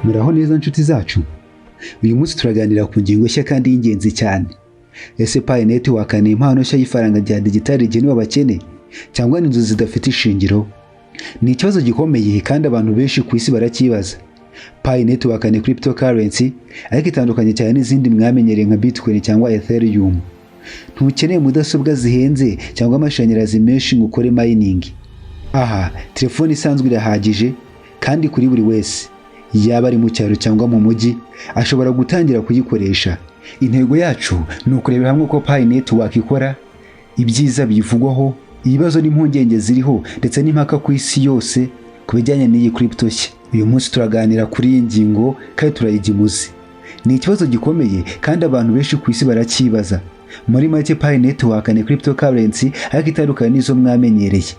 Muraho neza nshuti zacu. Uyu munsi turaganira ku ngingo nshya kandi y'ingenzi cyane. Ese Pi Network ni impano nshya y'ifaranga rya digitali rigenewe abakene cyangwa ni inzozi zidafite ishingiro? Ni ikibazo gikomeye kandi abantu benshi ku isi barakibaza. Pi Network ni cryptocurrency ariko itandukanye cyane n'izindi mwamenyereye nka Bitcoin cyangwa Ethereum. Ntukeneye mudasobwa zihenze cyangwa amashanyarazi menshi ngo ukore mining. Aha, telefone isanzwe irahagije kandi kuri buri wese, yaba ari mu cyaro cyangwa mu mujyi, ashobora gutangira kuyikoresha. Intego yacu ni ukurebera hamwe uko Pi Network ikora, ibyiza biyivugwaho, ibibazo n'impungenge ziriho ndetse n'impaka ku isi yose ku bijyanye n'iyi crypto nshya. Uyu munsi turaganira kuri iyi ngingo kandi turayigimuze. Ni ikibazo gikomeye kandi abantu benshi ku isi barakibaza. Muri make Pi Network ni cryptocurrency ariko itandukanye n'izo mwamenyereye.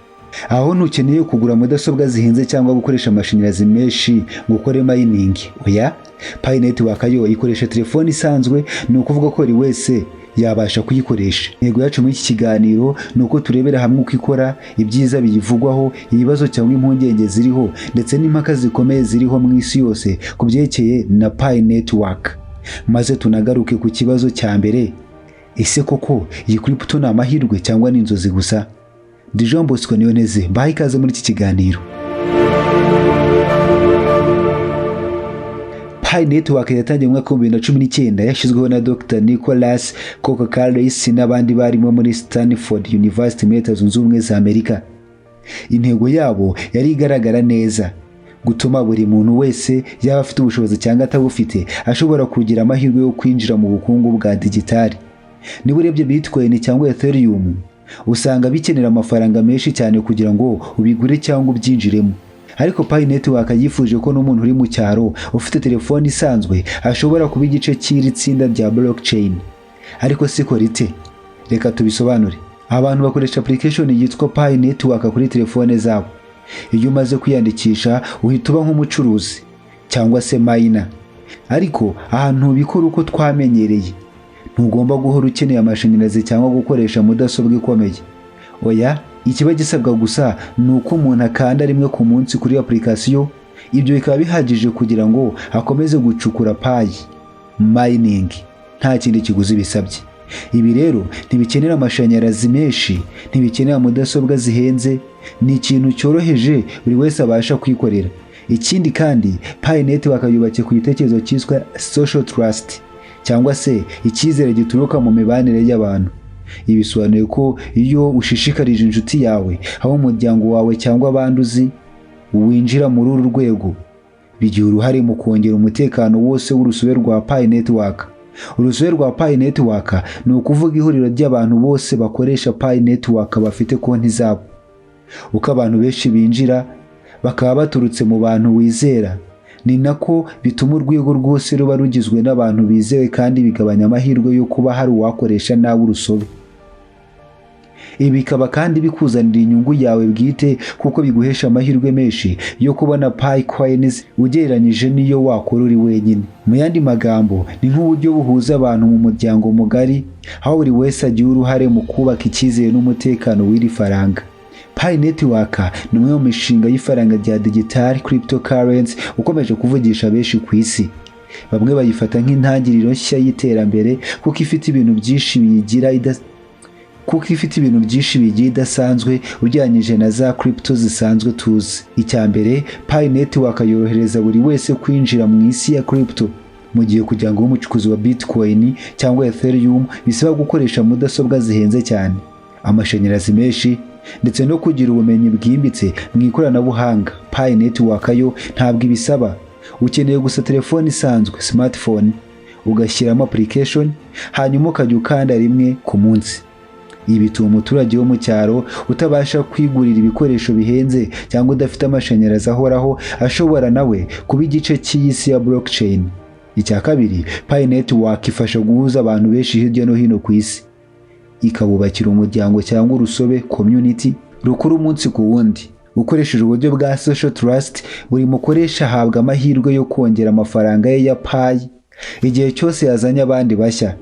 Aho ntukeneye kugura mudasobwa zihenze cyangwa gukoresha amashanyarazi menshi ngo ukore mining. Oya, Pi Network yo ikoresha telefone isanzwe, ni ukuvuga ko buri wese yabasha kuyikoresha. Intego yacu muri iki kiganiro ni uko turebera hamwe uko ikora, ibyiza biyivugwaho, ibibazo cyangwa impungenge ziriho ndetse n'impaka zikomeye ziriho mu isi yose ku byerekeye na Pi Network. Maze tunagaruke ku kibazo cya mbere. Ese koko iyi crypto ni amahirwe cyangwa ni inzozi gusa? Ndi Jean Bosco Niyoneze, baha ikaze muri iki kiganiro. Pi Network yatangiye mu mwaka wa 2019, yashyizweho na Dr. Nicholas Kokokaris n'abandi barimo muri Stanford University muri Leta Zunze Ubumwe za Amerika. Intego yabo yari igaragara neza: gutuma buri muntu wese, yaba afite ubushobozi cyangwa atabufite, ashobora kugira amahirwe yo kwinjira mu bukungu bwa digitali. Niba urebye Bitcoin cyangwa Ethereum, usanga bikenera amafaranga menshi cyane kugira ngo ubigure cyangwa ubyinjiremo. Ariko Pi Network yifuje ko n'umuntu uri mu cyaro ufite telefone isanzwe ashobora kuba igice cy'iri tsinda rya blockchain. Ariko siko rite? Reka tubisobanure. Abantu bakoresha application yitwa Pi Network kuri telefone zabo. Iyo umaze kwiyandikisha uhita uba nk'umucuruzi cyangwa se miner. Ariko ahantu bikora uko twamenyereye, ntugomba guhora ukeneye amashanyarazi cyangwa gukoresha mudasobwa ikomeye. Oya, ikiba gisabwa gusa ni uko umuntu akanda rimwe ku munsi kuri application. Ibyo bikaba bihagije kugira ngo akomeze gucukura Pi mining, nta kindi kiguzi bisabye. Ibi rero ntibikenera amashanyarazi menshi, ntibikenera mudasobwa zihenze, ni ikintu cyoroheje buri wese abasha kwikorera. Ikindi kandi Pi Network yubatse ku gitekerezo cyiswe social trust cyangwa se icyizere gituruka mu mibanire y'abantu. Ibi bisobanuye ko iyo ushishikarije inshuti yawe, aho umuryango wawe cyangwa abandi uzi, winjira muri uru rwego, bigira uruhare mu kongera umutekano wose w'urusobe rwa Pi Network. Urusobe rwa Pi Network ni ukuvuga ihuriro ry'abantu bose bakoresha Pi Network bafite konti zabo. Uko abantu benshi binjira bakaba baturutse mu bantu wizera, ni nako bituma urwego rwose ruba rugizwe n'abantu bizewe kandi bigabanya amahirwe yo kuba hari uwakoresha nabi urusobe. Ibi bikaba kandi bikuzanira inyungu yawe bwite kuko biguhesha amahirwe menshi yo kubona Pi coins ugereranyije n'iyo wakora uri wenyine. Mu yandi magambo, ni nk'uburyo buhuza abantu mu muryango mugari, aho buri wese agira uruhare mu kubaka icyizere n'umutekano w'iri faranga. Pi Network ni umwe mu mishinga y'ifaranga rya digitali cryptocurrency ukomeje kuvugisha benshi ku isi. Bamwe bayifata nk'intangiriro nshya y'iterambere kuko ifite ibintu byinshi bigiye idasanzwe ugereranyije na za crypto zisanzwe tuzi. Icya mbere, Pi Network yorohereza buri wese kwinjira mu isi ya crypto. Mu gihe kugira ngo umucukuzi wa Bitcoin cyangwa Ethereum bisaba gukoresha mudasobwa zihenze cyane, amashanyarazi menshi ndetse no kugira ubumenyi bwimbitse mu ikoranabuhanga, Pi Network yo ntabwo ibisaba. Ukeneye gusa telefone isanzwe, smartphone, ugashyiramo application, hanyuma ukajya ukanda rimwe ku munsi. Ibi bituma umuturage wo mu cyaro utabasha kwigurira ibikoresho bihenze cyangwa udafite amashanyarazi ahoraho ashobora nawe kuba igice cy'isi ya blockchain. Icya kabiri, Pi Network ifasha guhuza abantu benshi hirya no hino ku isi. Ikabubakira umuryango cyangwa urusobe community rukuru umunsi ku wundi. Ukoresheje uburyo bwa social trust, buri mukoresha ahabwa amahirwe yo kongera amafaranga ye ya Pi igihe cyose yazanye abandi bashya.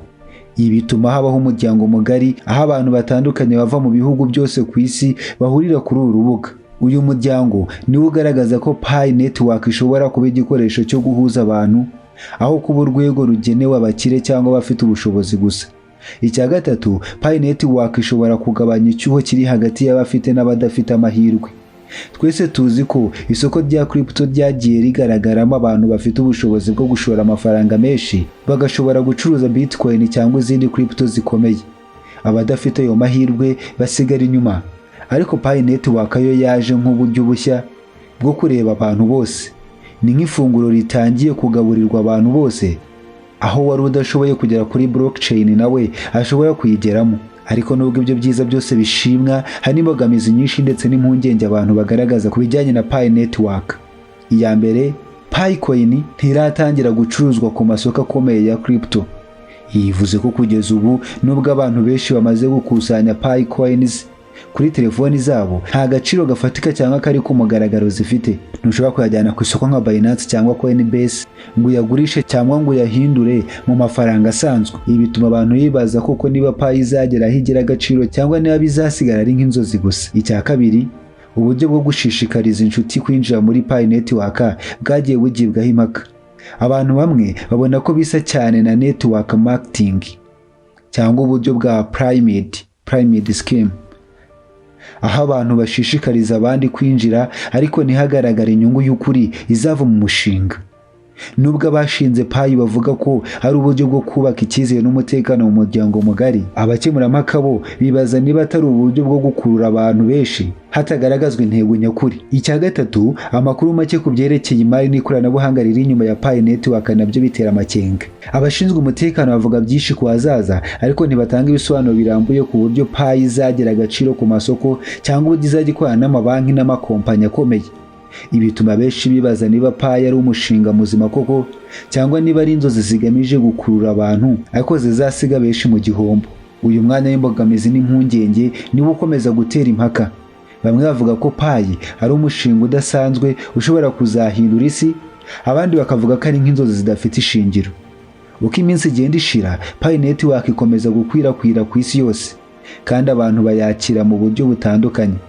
Ibi bituma habaho umuryango mugari, aho abantu batandukanye bava mu bihugu byose ku isi bahurira kuri uru rubuga. Uyu muryango niwo ugaragaza ko Pi Network ishobora kuba igikoresho cyo guhuza abantu aho kuba urwego rugenewe abakire cyangwa abafite ubushobozi gusa. Icya gatatu, Pi Network ishobora kugabanya icyuho kiri hagati y'abafite n'abadafite amahirwe. Twese tuzi ko isoko rya crypto ryagiye rigaragaramo abantu bafite ubushobozi bwo gushora amafaranga menshi bagashobora gucuruza Bitcoin cyangwa izindi crypto zikomeye. Abadafite ayo mahirwe basigara inyuma. Ariko Pi Network yo yaje nk'uburyo bushya bwo kureba abantu bose. Ni nk'ifunguro ritangiye kugaburirwa abantu bose, aho wari udashoboye kugera kuri blockchain nawe ashobora kuyigeramo. Ariko nubwo ibyo byiza byose bishimwa, hari imbogamizi nyinshi ndetse n'impungenge abantu bagaragaza ku bijyanye na Pi Network. Iya mbere, Picoin ntiratangira gucuruzwa ku masoko akomeye ya crypto. Yivuze ko kugeza ubu nubwo abantu benshi bamaze gukusanya Picoins kuri telefoni zabo, nta gaciro gafatika cyangwa kari ku mugaragaro zifite. Ntushobora kuyajyana ku isoko nka Binance cyangwa Coinbase ngo uyagurishe cyangwa ngo uyahindure mu mafaranga asanzwe. Ibi bituma abantu bibaza koko niba Pi izagera aho igira agaciro cyangwa niba bizasigara ari nk'inzozi gusa. Icya kabiri, uburyo bwo gushishikariza inshuti kwinjira muri Pi Network bwagiye bugibwaho impaka. Abantu bamwe babona ko bisa cyane na network marketing cyangwa uburyo bwa pyramid scheme, aho abantu bashishikariza abandi kwinjira ariko ntihagaragare inyungu y'ukuri izava mu mushinga. Nubwo abashinze Pi bavuga ko ari uburyo bwo kubaka icyizere n'umutekano mu muryango mugari, abakemurampaka bo bibaza niba atari uburyo bwo gukurura abantu benshi hatagaragazwa intego nyakuri. Icya gatatu, amakuru make ku byerekeye imari n'ikoranabuhanga riri inyuma ya Pi Network nabyo bitera amakenga. Abashinzwe umutekano bavuga byinshi ku hazaza, ariko ntibatanga ibisobanuro birambuye ku buryo Pi izagira agaciro ku masoko cyangwa uburyo izajya ikorana n'amabanki n'amakompanyi akomeye. Ibi bituma benshi bibaza niba Pi ari umushinga muzima koko cyangwa niba ari inzozi zigamije gukurura abantu ariko zizasiga benshi mu gihombo. Uyu mwanya w'imbogamizi n'impungenge niwo ukomeza gutera impaka. Bamwe bavuga ko Pi ari umushinga udasanzwe ushobora kuzahindura isi, abandi bakavuga ko ari nk'inzozi zidafite ishingiro. Uko iminsi igenda ishira, Pi Network ikomeza gukwirakwira ku isi yose kandi abantu bayakira mu buryo butandukanye.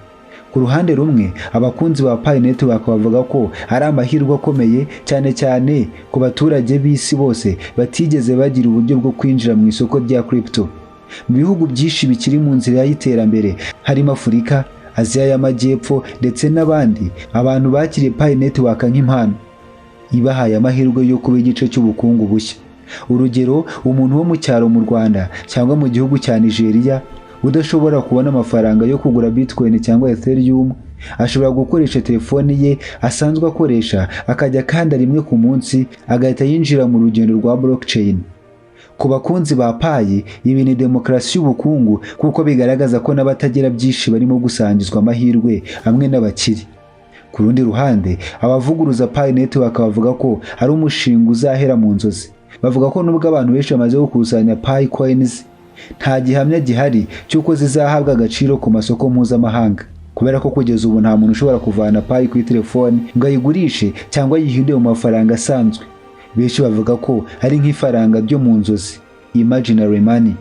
Ku ruhande rumwe, abakunzi ba Pi Network bavuga ko ari amahirwe akomeye cyane cyane ku baturage b'isi bose batigeze bagira uburyo bwo kwinjira mu isoko rya crypto. Mu bihugu byinshi bikiri mu nzira y'iterambere harimo Afurika, Aziya y'Amajyepfo ndetse n'abandi, abantu bakiriye Pi Network nk'impano ibahaye amahirwe yo kuba igice cy'ubukungu bushya. Urugero, umuntu wo mu cyaro mu Rwanda cyangwa mu gihugu cya Nigeria udashobora kubona amafaranga yo kugura Bitcoin cyangwa Ethereum, ashobora gukoresha telefoni ye asanzwe akoresha akajya kanda rimwe ku munsi agahita yinjira mu rugendo rwa blockchain. Ku bakunzi ba Pi, ibi ni demokarasi y'ubukungu kuko bigaragaza ko n'abatagira byinshi barimo gusangizwa amahirwe hamwe n'abakiri. Ku rundi ruhande, abavuguruza Pi Network bavuga ko ari umushinga uzahera mu nzozi. Bavuga ko nubwo abantu benshi bamaze gukusanya Pi coins, nta gihamya gihari cy'uko zizahabwa agaciro ku masoko mpuzamahanga, kubera ko kugeza ubu nta muntu ushobora kuvana Pi kuri telefoni ngo ayigurishe cyangwa yihindure mu mafaranga asanzwe. Benshi bavuga ko ari nk'ifaranga ryo mu nzozi, imaginary money.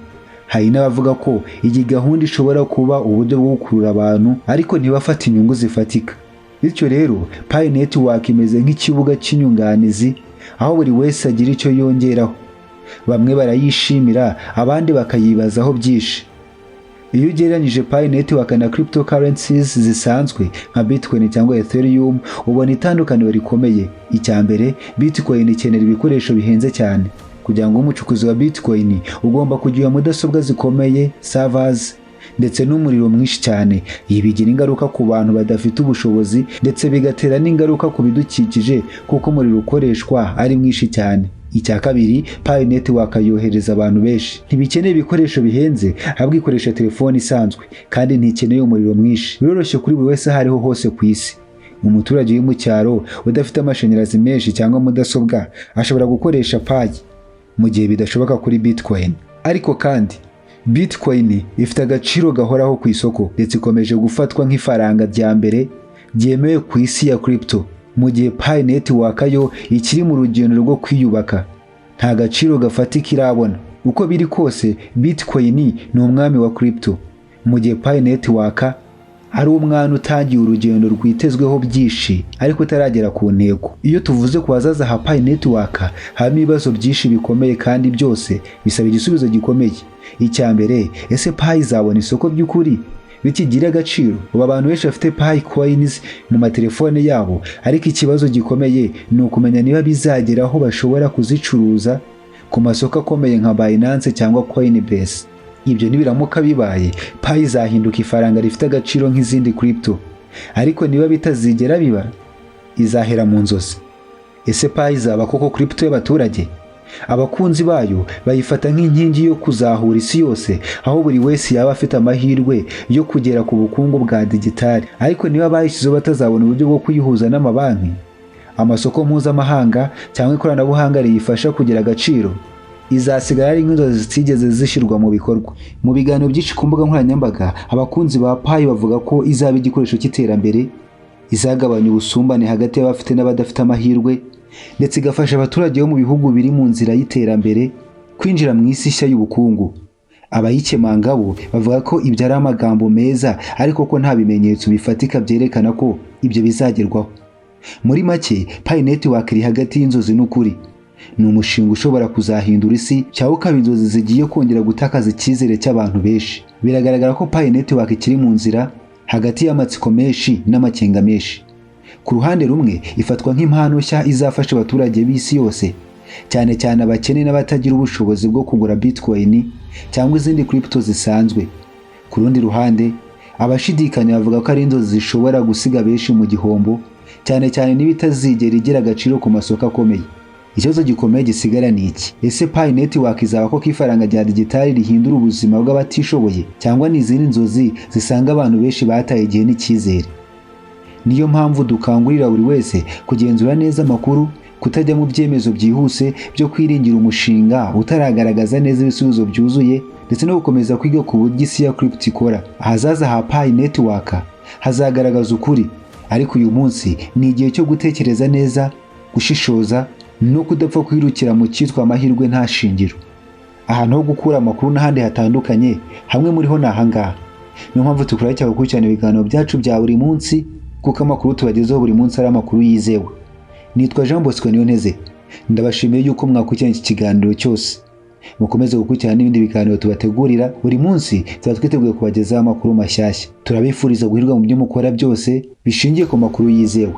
Hari n'abavuga ko iyi gahunda ishobora kuba uburyo bwo gukurura abantu ariko ntibafate inyungu zifatika. Bityo rero, Pi Network imeze nk'ikibuga cy'inyunganizi aho buri wese agira icyo yongeraho. Bamwe barayishimira, abandi bakayibazaho byinshi. Iyo ugereranyije Pi Network na cryptocurrencies zisanzwe nka Bitcoin cyangwa Ethereum, ubona itandukaniro rikomeye. Icya mbere, Bitcoin ikenera ibikoresho bihenze cyane. Kugira ngo umucukuzi wa Bitcoin ugomba kugira mudasobwa zikomeye, servers, ndetse n'umuriro mwinshi cyane. Ibi bigira ingaruka ku bantu badafite ubushobozi ndetse bigatera n'ingaruka ku bidukikije kuko umuriro ukoreshwa ari mwinshi cyane. Icya kabiri, Pi Network yohereza abantu benshi. Ntibikeneye ibikoresho bihenze, ahubwo ikoresha telefoni isanzwe kandi ntikeneye umuriro mwinshi. Biroroshye kuri buri wese aho ariho hose ku isi. Umuturage uri mu cyaro udafite amashanyarazi menshi cyangwa mudasobwa ashobora gukoresha Pi, mu gihe bidashoboka kuri Bitcoin. Ariko kandi Bitcoin ifite agaciro gahoraho ku isoko ndetse ikomeje gufatwa nk'ifaranga rya mbere ryemewe ku isi ya crypto, mu gihe Pi Network yo ikiri mu rugendo rwo kwiyubaka. Nta gaciro gafatika irabona. Uko biri kose, Bitcoin ni umwami wa crypto, mu gihe Pi Network ari umwana utangiye urugendo rwitezweho byinshi ariko utaragera ku ntego. Iyo tuvuze ku hazaza ha Pi Network harimo ibibazo byinshi bikomeye kandi byose bisaba igisubizo gikomeye. Icya mbere, ese Pi izabona isoko by'ukuri bikigira agaciro? Ubu abantu benshi bafite Pi coins mu matelefone yabo, ariko ikibazo gikomeye ni ukumenya niba bizageraho bashobora kuzicuruza ku masoko akomeye nka Binance cyangwa Coinbase. Ibyo nibiramuka bibaye, Pi izahinduka ifaranga rifite agaciro nk'izindi crypto, ariko niba bitazigera biba, izahera mu nzozi. Ese Pi izaba koko crypto y'abaturage? Abakunzi bayo bayifata nk'inkingi yo kuzahura isi yose, aho buri wese yaba afite amahirwe yo kugera ku bukungu bwa digitali. Ariko niba bayishyizeho batazabona uburyo bwo kuyihuza n'amabanki, amasoko mpuzamahanga cyangwa ikoranabuhanga riyifasha kugira agaciro, izasigara ari nk'inzozi zitigeze zishyirwa mu bikorwa. Mu biganiro byinshi ku mbuga nkoranyambaga, abakunzi ba Pi bavuga ko izaba igikoresho cy'iterambere, izagabanya ubusumbane hagati y'abafite n'abadafite amahirwe, ndetse igafasha abaturage bo mu bihugu biri mu nzira y'iterambere kwinjira mu isi nshya y'ubukungu. Abayikemanga bo bavuga ko ibyo ari amagambo meza, ariko ko nta bimenyetso bifatika byerekana ko ibyo bizagerwaho. Muri make, Pi Network iri hagati y'inzozi n'ukuri. Ni umushinga ushobora kuzahindura isi cyangwa ukaba inzozi zigiye kongera gutakaza icyizere cy'abantu benshi. Biragaragara ko Pi Network ikiri mu nzira hagati y'amatsiko menshi n'amakenga menshi. Ku ruhande rumwe, ifatwa nk'impano nshya izafasha abaturage b'isi yose, cyane cyane abakene n'abatagira ubushobozi bwo kugura Bitcoin cyangwa izindi crypto zisanzwe. Ku rundi ruhande, abashidikanya bavuga ko ari inzozi zishobora gusiga benshi mu gihombo, cyane cyane n'ibitazigera igira agaciro ku masoko akomeye. Ikibazo gikomeye gisigara ni iki: ese Pi Network izaba ko ifaranga rya digitali rihindura ubuzima bw'abatishoboye, cyangwa ni izindi nzozi zisanga abantu benshi bataye igihe n'icyizere? Niyo mpamvu dukangurira buri wese kugenzura neza amakuru, kutajya mu byemezo byihuse byo kwiringira umushinga utaragaragaza neza ibisubizo byuzuye, ndetse no gukomeza kwiga ku buryo isi ya crypto ikora. Ahazaza ha Pi Network hazagaragaza ukuri, ariko uyu munsi ni igihe cyo gutekereza neza, gushishoza, no kudapfa kwirukira mu cyitwa amahirwe nta shingiro. Ahantu ho gukura amakuru n'ahandi hatandukanye, hamwe muri ho ni ahangaha. Niyo mpamvu tukurarikira gukurikirana ibiganiro byacu bya buri munsi, kuko amakuru tubagezaho buri munsi ari amakuru yizewe. Nitwa Jean Bosco Niyonteze, ndabashimiye yuko mwakurikiranye iki kiganiro cyose. Mukomeze gukurikirana n'ibindi biganiro tubategurira buri munsi. Tuba twiteguye kubagezaho amakuru mashyashya. Turabifuriza guhirwa mu byo mukora byose bishingiye ku makuru yizewe.